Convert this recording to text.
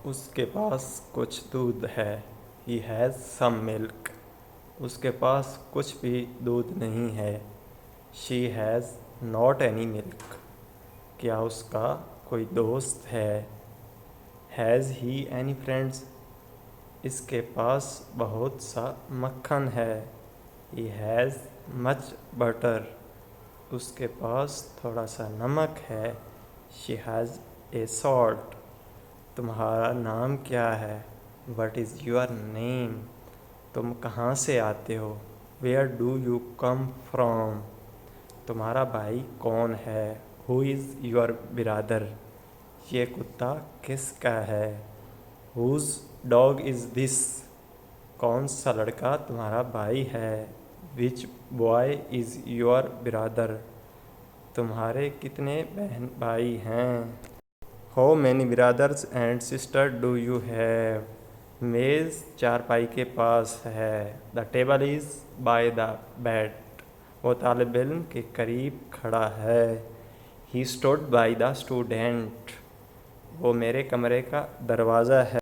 उसके पास कुछ दूध है। He has some milk. उसके पास कुछ भी दूध नहीं है। She has not any milk. क्या उसका कोई दोस्त है? Has he any friends? इसके पास बहुत सा मक्खन है। He has much butter. उसके पास थोड़ा सा नमक है। She has a salt. तुम्हारा नाम क्या है? What is your name? तुम कहाँ से आते हो? Where do you come from? तुम्हारा भाई कौन है? Who is your brother? ये कुत्ता किसका है? Whose dog is this? कौन सा लड़का तुम्हारा भाई है? Which boy is your brother? तुम्हारे कितने बहन भाई हैं? How many brothers and sisters do you have? मेज़ चारपाई के पास है। The table is by the bed. वो तालिब इल्म के करीब खड़ा है। He stood by the student. वो मेरे कमरे का दरवाज़ा है।